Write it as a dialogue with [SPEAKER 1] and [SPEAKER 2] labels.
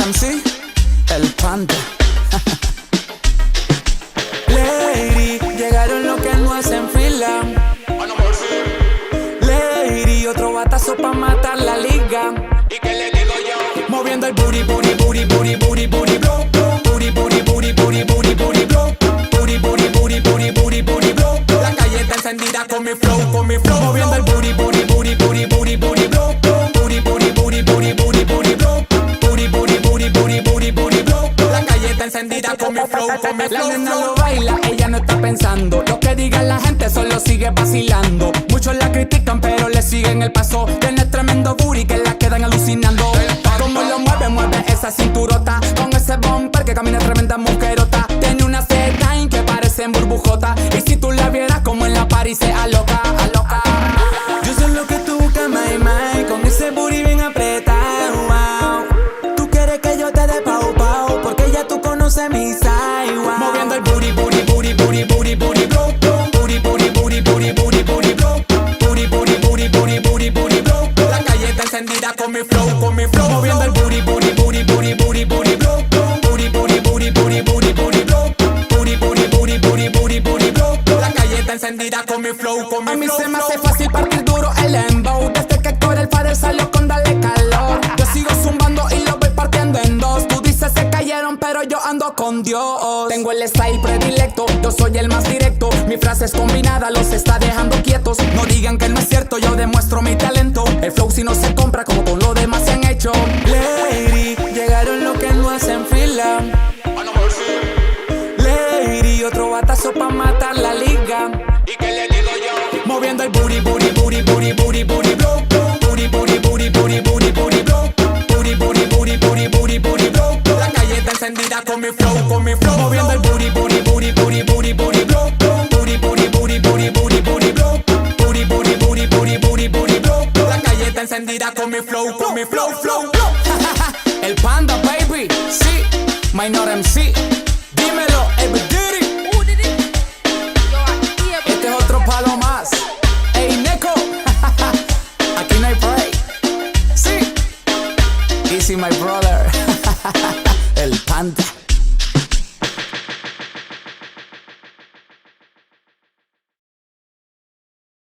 [SPEAKER 1] MC, el panda. Lady, llegaron los que no hacen fila. Lady, otro batazo pa' matar la liga.
[SPEAKER 2] ¿Y qué le digo yo?
[SPEAKER 1] Moviendo el booty, booty, booty, booty, booty, booty, blow. Booty, booty, booty, booty, booty, booty, blow. Booty, booty, booty, booty, booty, booty, blow.
[SPEAKER 2] La calle está encendida con mi flow, con mi flow.
[SPEAKER 1] Moviendo el booty, booty, booty, booty, booty, booty, blow. Booty, booty, booty, booty, booty, booty, blow. Booty, booty, booty, booty, booty, booty, blow.
[SPEAKER 2] La calle está encendida con mi flow, con mi
[SPEAKER 1] La
[SPEAKER 2] flow.
[SPEAKER 1] nena lo baila, ella no está pensando. Lo que diga la gente solo sigue vacilando. Muchos la critican pero le siguen el paso. Tiene tremendo booty que la quedan alucinando. Como lo mueve, mueve esa cinturota. Con ese bumper que camina tremenda mujerota. Tiene una Z que parece en burbujota. Y si tú la vieras como en la party se aloca, aloca. Yo sé lo que tú buscas, my, my. Con ese booty bien apretado, wow. Tú quieres que yo te dé pau, pau. Porque ya tú conoces mi side, wow. Moviendo el booty, booty, booty, booty, booty, booty, blow. Booty, booty, booty, booty, booty, booty, blow. Booty, booty, booty, booty, booty, booty, blow.
[SPEAKER 2] La calle está encendida con mi flow, con mi flow.
[SPEAKER 1] Moviendo el booty, booty, booty, booty, booty, booty, blow. Booty, booty, booty, booty, booty, booty, blow. Booty, booty, booty, booty, booty, booty, blow.
[SPEAKER 2] La calle está encendida con mi flow, con mi
[SPEAKER 1] A mí
[SPEAKER 2] flow.
[SPEAKER 1] se me hace fácil partir duro el embow. Desde que Héctor el padre salió con darle calor. Yo sigo zumbando y lo voy partiendo en dos. Tú dices se cayeron pero yo ando con Dios. Tengo el style predilecto, yo soy el más directo. Mi frase es combinada, los está dejando quietos. No digan que no es cierto, yo demuestro mi talento. El flow si no se compra como con lo demás se han hecho. Lady, llegaron los que no hacen fila. Lady, otro batazo pa' matar la liga.
[SPEAKER 2] ¿Y qué le digo yo?
[SPEAKER 1] Moviendo el booty, booty, booty, booty, booty, booty, blow. Booty, booty, booty, booty, booty, booty, blow. Booty, booty, booty, booty, booty, booty, blow.
[SPEAKER 2] La calle está encendida con mi flow, con mi flow.
[SPEAKER 1] Moviendo el booty, booty, booty, booty, booty, booty, blow. Booty, booty, booty, booty, booty, booty, blow. Booty, booty, booty, booty, booty, booty, blow.
[SPEAKER 2] La calle está encendida con mi flow, con mi flow, flow.
[SPEAKER 1] El panda, baby, sí, Minor MC. Dímelo, everybody. Este es otro palo más. Ey, Neko, aquí no hay break. Sí, easy, my brother. El panda.